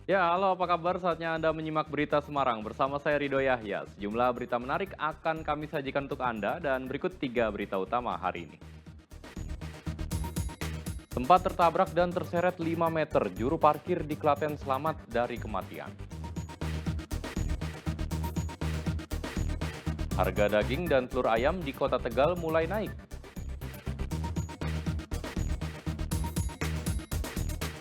Ya, halo apa kabar? Saatnya Anda menyimak berita Semarang bersama saya Ridho Yahya. Sejumlah berita menarik akan kami sajikan untuk Anda dan berikut 3 berita utama hari ini. Sempat tertabrak dan terseret 5 meter, juru parkir di Klaten selamat dari kematian. Harga daging dan telur ayam di kota Tegal mulai naik.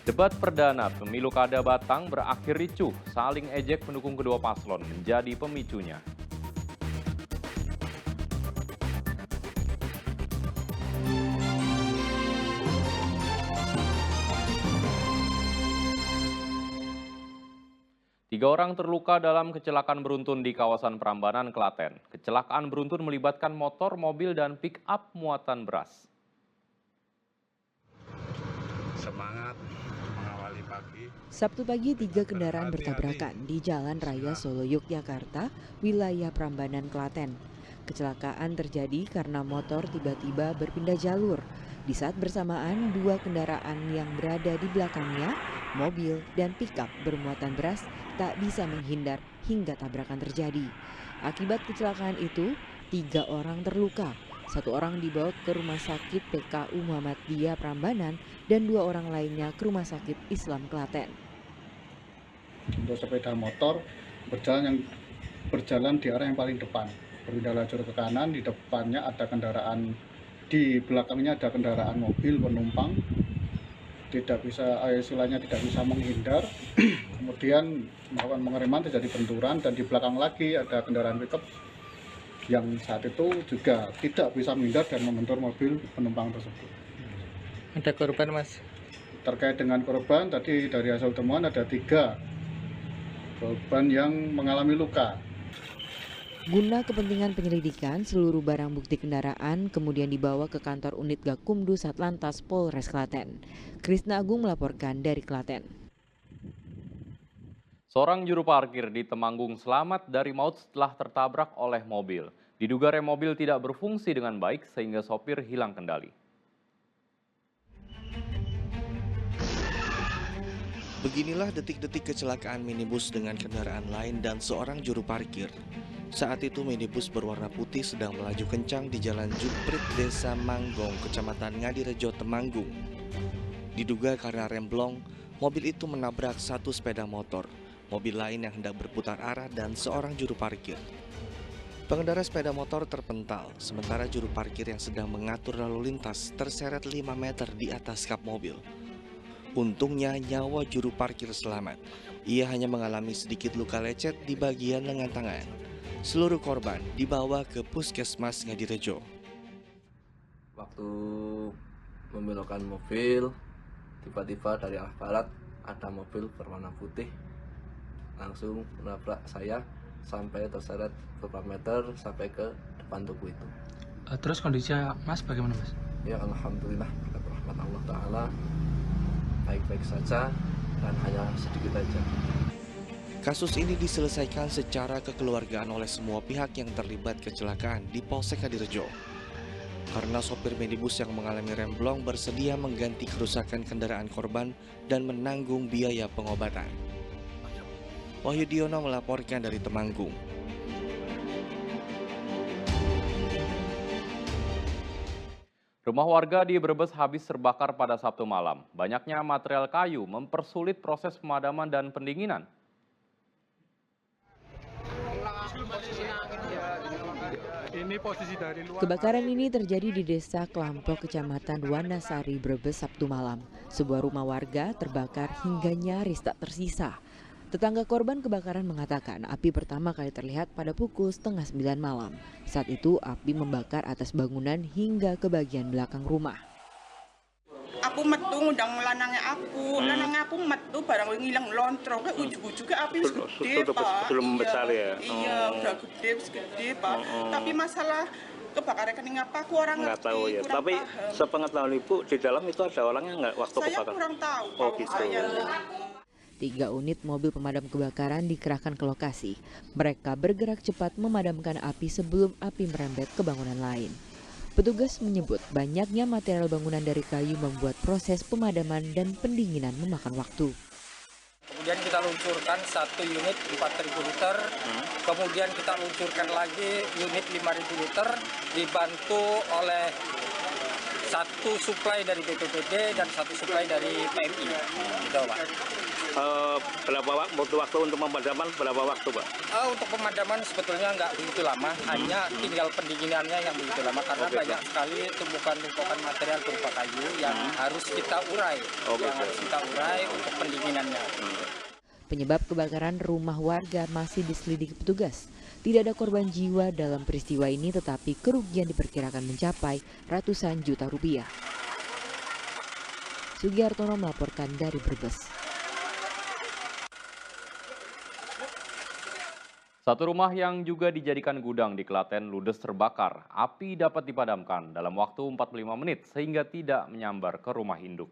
Debat perdana pemilu kada Batang berakhir ricuh, saling ejek pendukung kedua paslon menjadi pemicunya. Tiga orang terluka dalam kecelakaan beruntun di kawasan Prambanan, Klaten. Kecelakaan beruntun melibatkan motor, mobil, dan pick-up muatan beras. Semangat mengawali pagi. Sabtu pagi, 3 kendaraan bertabrakan di Jalan Raya Solo Yogyakarta, wilayah Prambanan, Klaten. Kecelakaan terjadi karena motor tiba-tiba berpindah jalur. Di saat bersamaan, 2 kendaraan yang berada di belakangnya, mobil dan pickup bermuatan beras, tak bisa menghindar hingga tabrakan terjadi. Akibat kecelakaan itu, 3 orang terluka. 1 orang dibawa ke Rumah Sakit PKU Muhammadiyah Prambanan dan 2 orang lainnya ke Rumah Sakit Islam Klaten. Untuk sepeda motor berjalan di arah yang paling depan, berpindah lajur ke kanan. Di depannya ada kendaraan, di belakangnya ada kendaraan mobil penumpang, istilahnya tidak bisa menghindar. Kemudian melakukan pengereman, terjadi benturan, dan di belakang lagi ada kendaraan pickup yang saat itu juga tidak bisa menghindar dan membentur mobil penumpang tersebut. Ada korban, Mas? Terkait dengan korban, tadi dari hasil temuan ada 3 korban yang mengalami luka. Guna kepentingan penyelidikan, seluruh barang bukti kendaraan kemudian dibawa ke kantor unit Gakumdu Satlantas Polres Klaten. Krisna Agung melaporkan dari Klaten. Seorang juru parkir di Temanggung selamat dari maut setelah tertabrak oleh mobil. Diduga rem mobil tidak berfungsi dengan baik sehingga sopir hilang kendali. Beginilah detik-detik kecelakaan minibus dengan kendaraan lain dan seorang juru parkir. Saat itu minibus berwarna putih sedang melaju kencang di Jalan Juprit, Desa Manggong, Kecamatan Ngadirejo, Temanggung. Diduga karena rem blong, mobil itu menabrak 1 sepeda motor, mobil lain yang hendak berputar arah, dan seorang juru parkir. Pengendara sepeda motor terpental, sementara juru parkir yang sedang mengatur lalu lintas terseret 5 meter di atas kap mobil. Untungnya nyawa juru parkir selamat. Ia hanya mengalami sedikit luka lecet di bagian lengan tangan. Seluruh korban dibawa ke Puskesmas Ngadirejo. Waktu membelokkan mobil, tiba-tiba dari arah barat ada mobil berwarna putih langsung menabrak saya sampai terseret beberapa meter sampai ke depan toko itu. Terus kondisinya Mas bagaimana, Mas? Ya, alhamdulillah berkat rahmat Allah Ta'ala baik-baik saja dan hanya sedikit aja. Kasus ini diselesaikan secara kekeluargaan oleh semua pihak yang terlibat kecelakaan di Polsek Ngadirejo. Karena sopir minibus yang mengalami rem blong bersedia mengganti kerusakan kendaraan korban dan menanggung biaya pengobatan. Wahyu Diono melaporkan dari Temanggung. Rumah warga di Brebes habis terbakar pada Sabtu malam. Banyaknya material kayu mempersulit proses pemadaman dan pendinginan. Kebakaran ini terjadi di Desa Klampok, Kecamatan Wanasari, Brebes, Sabtu malam. Sebuah rumah warga terbakar hingga nyaris tak tersisa. Tetangga korban kebakaran mengatakan api pertama kali terlihat pada pukul 8:30 malam. Saat itu api membakar atas bangunan hingga ke bagian belakang rumah. Aku metu ngundang lanangnya aku metu barang ngilang lontro ke ujug-ujug api wis gede, Pak. Belum besar ya? Iya, udah gede, wis gede, Pak. Tapi masalah kebakaran rekening apa aku orang Nggak ngerti, tahu ya. kurang Tapi paham. sepengetahuan Ibu di dalam itu ada orangnya nggak waktu Saya kebakaran? kurang tahu, Oh, Pak, gitu. saya. 3 unit mobil pemadam kebakaran dikerahkan ke lokasi. Mereka bergerak cepat memadamkan api sebelum api merembet ke bangunan lain. Petugas menyebut banyaknya material bangunan dari kayu membuat proses pemadaman dan pendinginan memakan waktu. kemudian kita luncurkan 1 unit 4.000 liter, kemudian kita luncurkan lagi unit 5.000 liter, dibantu oleh 1 suplai dari BPBD dan 1 suplai dari PMI. Gitu, Pak. Berapa waktu untuk pemadaman, berapa waktu, Pak? Untuk pemadaman sebetulnya nggak begitu lama, hanya tinggal pendinginannya yang begitu lama karena banyak sekali tumpukan-tumpukan material berupa kayu yang harus kita urai, harus kita urai untuk pendinginannya. Penyebab kebakaran rumah warga masih diselidiki petugas. Tidak ada korban jiwa dalam peristiwa ini, tetapi kerugian diperkirakan mencapai ratusan juta rupiah. Sugiartono melaporkan dari Brebes. Satu rumah yang juga dijadikan gudang di Klaten ludes terbakar. Api dapat dipadamkan dalam waktu 45 menit sehingga tidak menyambar ke rumah induk.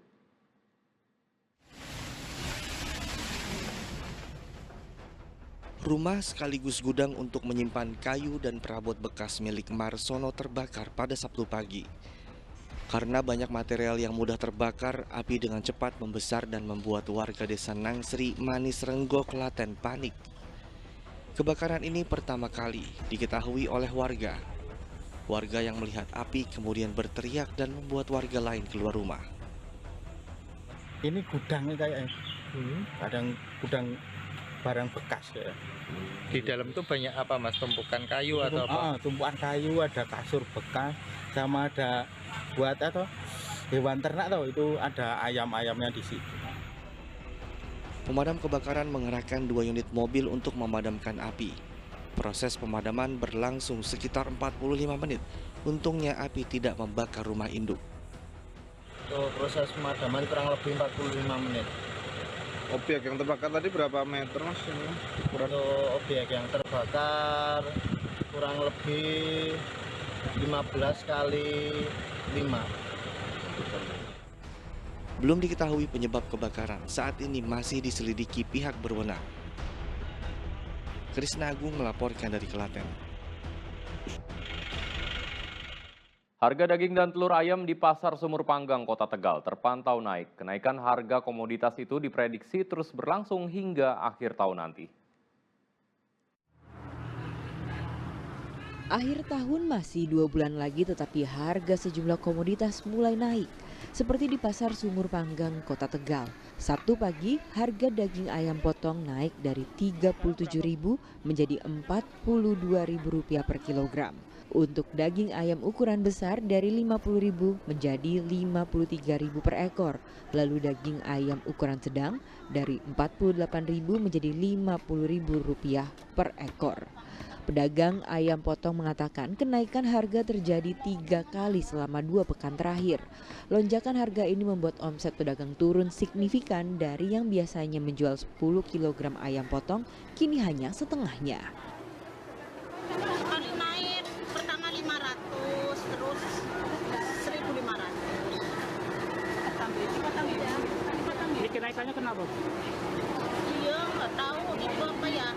Rumah sekaligus gudang untuk menyimpan kayu dan perabot bekas milik Marsono terbakar pada Sabtu pagi. Karena banyak material yang mudah terbakar, api dengan cepat membesar dan membuat warga desa Nangsri, Manis Renggo, Klaten panik. Kebakaran ini pertama kali diketahui oleh warga. Warga yang melihat api kemudian berteriak dan membuat warga lain keluar rumah. Ini gudangnya kayak kadang gudang barang bekas ya. Di dalam tuh banyak apa, Mas? Tumpukan kayu atau apa? Tumpukan kayu, ada kasur bekas, sama ada buat atau hewan ternak itu ada ayam-ayamnya di situ. Pemadam kebakaran mengerahkan 2 unit mobil untuk memadamkan api. Proses pemadaman berlangsung sekitar 45 menit. Untungnya api tidak membakar rumah induk. Untuk proses pemadaman kurang lebih 45 menit. Objek yang terbakar tadi berapa meter, Mas? Untuk objek yang terbakar kurang lebih 15 kali 5. Belum diketahui penyebab kebakaran, saat ini masih diselidiki pihak berwenang. Krisna Agung melaporkan dari Klaten. Harga daging dan telur ayam di Pasar Sumur Panggang, Kota Tegal terpantau naik. Kenaikan harga komoditas itu diprediksi terus berlangsung hingga akhir tahun nanti. Akhir tahun masih 2 bulan lagi, tetapi harga sejumlah komoditas mulai naik. Seperti di Pasar Sumur Panggang, Kota Tegal. Sabtu pagi, harga daging ayam potong naik dari Rp37.000 menjadi Rp42.000 per kilogram. Untuk daging ayam ukuran besar dari Rp50.000 menjadi Rp53.000 per ekor. Lalu daging ayam ukuran sedang dari Rp48.000 menjadi Rp50.000 per ekor. Pedagang ayam potong mengatakan kenaikan harga terjadi 3 kali selama 2 pekan terakhir. Lonjakan harga ini membuat omset pedagang turun signifikan dari yang biasanya menjual 10 kg ayam potong, kini hanya setengahnya. Kali naik, pertama 500, terus 1.500. Ini kenaikannya kenapa? Iya, nggak tahu itu apa ya.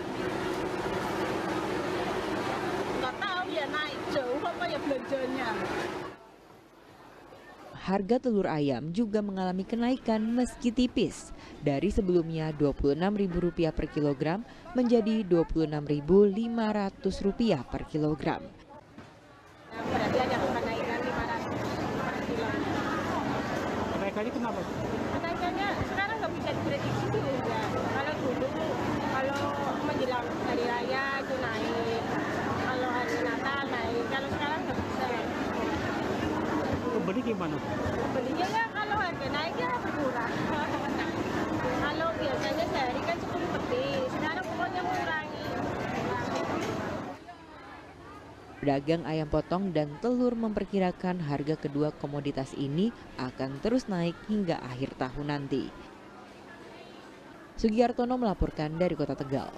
Nggak tahu ya, naik jauh apa ya belanjanya. Harga telur ayam juga mengalami kenaikan meski tipis. Dari sebelumnya Rp26.000 per kilogram menjadi Rp26.500 per kilogram. Berarti ada kenaikan 500 per kilo. Kenaikannya kenapa? Kenaikannya sekarang nggak bisa diprediksi dulu ya. Kalau dulu, kalau menjelang hari raya itu naik. Kalau hari Natal naik. Kalau sekarang nggak bisa. Beli gimana? Belinya ya kalau harga naik ya berkurang. Kalau biasanya sehari kan 10 lebih, sekarang pokoknya mengurangi. Pedagang ayam potong dan telur memperkirakan harga kedua komoditas ini akan terus naik hingga akhir tahun nanti. Sugiartono melaporkan dari Kota Tegal.